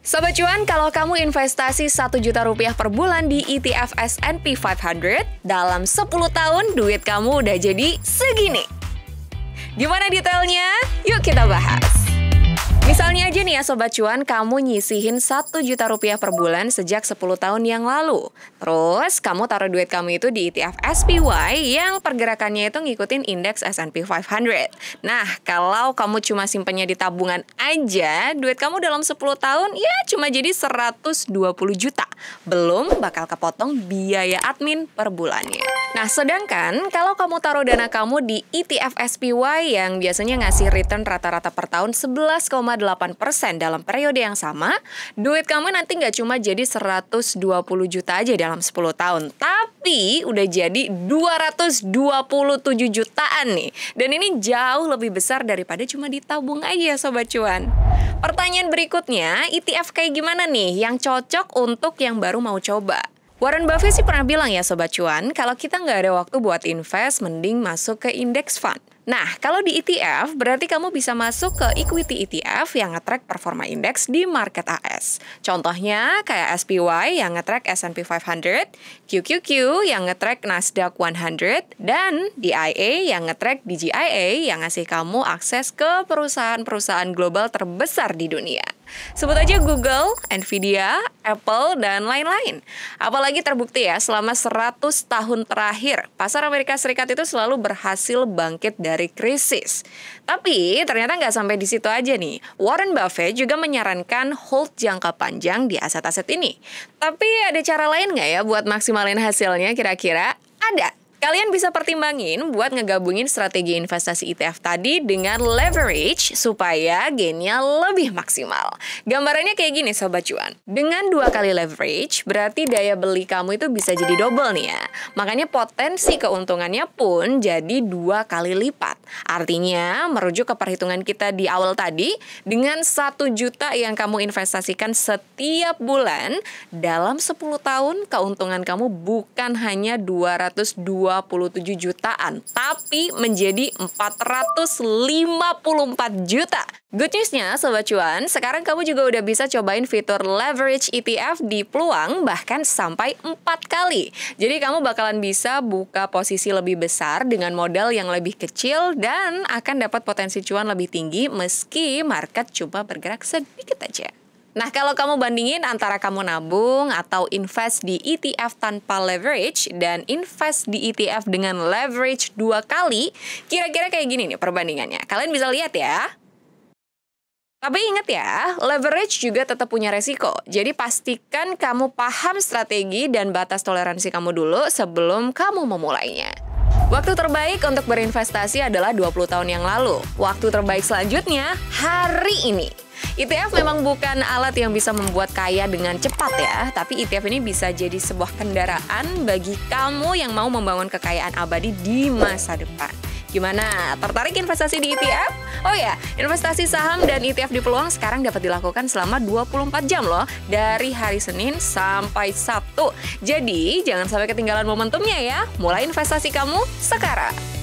Sobat Cuan, kalau kamu investasi 1 juta rupiah per bulan di ETF S&P 500, dalam 10 tahun duit kamu udah jadi segini. Gimana detailnya? Yuk kita bahas. Misalnya aja nih ya Sobat Cuan, kamu nyisihin 1 juta rupiah per bulan sejak 10 tahun yang lalu. Terus, kamu taruh duit kamu itu di ETF SPY yang pergerakannya itu ngikutin indeks S&P 500. Nah, kalau kamu cuma simpennya di tabungan aja, duit kamu dalam 10 tahun ya cuma jadi 120 juta. Belum bakal kepotong biaya admin per bulannya. Nah, sedangkan kalau kamu taruh dana kamu di ETF SPY yang biasanya ngasih return rata-rata per tahun 11,8% dalam periode yang sama, duit kamu nanti nggak cuma jadi 120 juta aja dalam 10 tahun, tapi udah jadi 227 jutaan nih. Dan ini jauh lebih besar daripada cuma ditabung aja Sobat Cuan. Pertanyaan berikutnya, ETF kayak gimana nih yang cocok untuk yang baru mau coba? Warren Buffett sih pernah bilang ya Sobat Cuan, kalau kita nggak ada waktu buat invest, mending masuk ke index fund. Nah, kalau di ETF, berarti kamu bisa masuk ke equity ETF yang nge-track performa indeks di market AS. Contohnya kayak SPY yang nge-track S&P 500, QQQ yang nge-track Nasdaq 100, dan DIA yang nge-track DJIA yang ngasih kamu akses ke perusahaan-perusahaan global terbesar di dunia. Sebut aja Google, Nvidia, Apple, dan lain-lain. Apalagi terbukti ya, selama 100 tahun terakhir, pasar Amerika Serikat itu selalu berhasil bangkit dari krisis. Tapi ternyata nggak sampai di situ aja nih. Warren Buffett juga menyarankan hold jangka panjang di aset-aset ini. Tapi ada cara lain nggak ya buat maksimalin hasilnya kira-kira? Ada. Kalian bisa pertimbangin buat ngegabungin strategi investasi ETF tadi dengan leverage supaya gainnya lebih maksimal. Gambarannya kayak gini Sobat Cuan. Dengan 2 kali leverage, berarti daya beli kamu itu bisa jadi double nih ya. Makanya potensi keuntungannya pun jadi 2 kali lipat. Artinya, merujuk ke perhitungan kita di awal tadi, dengan 1 juta yang kamu investasikan setiap bulan, dalam 10 tahun keuntungan kamu bukan hanya 227 jutaan, tapi menjadi 454 juta. Good news-nya Sobat Cuan, sekarang kamu juga udah bisa cobain fitur leverage ETF di peluang bahkan sampai 4 kali. Jadi kamu bakalan bisa buka posisi lebih besar dengan modal yang lebih kecil dan akan dapat potensi cuan lebih tinggi meski market coba bergerak sedikit aja. Nah, kalau kamu bandingin antara kamu nabung atau invest di ETF tanpa leverage dan invest di ETF dengan leverage 2 kali, kira-kira kayak gini nih perbandingannya. Kalian bisa lihat ya. Tapi ingat ya, leverage juga tetap punya resiko. Jadi pastikan kamu paham strategi dan batas toleransi kamu dulu sebelum kamu memulainya. Waktu terbaik untuk berinvestasi adalah 20 tahun yang lalu. Waktu terbaik selanjutnya, hari ini. ETF memang bukan alat yang bisa membuat kaya dengan cepat ya, tapi ETF ini bisa jadi sebuah kendaraan bagi kamu yang mau membangun kekayaan abadi di masa depan. Gimana? Tertarik investasi di ETF? Oh ya, investasi saham dan ETF di peluang sekarang dapat dilakukan selama 24 jam loh, dari hari Senin sampai Sabtu. Jadi, jangan sampai ketinggalan momentumnya ya. Mulai investasi kamu sekarang.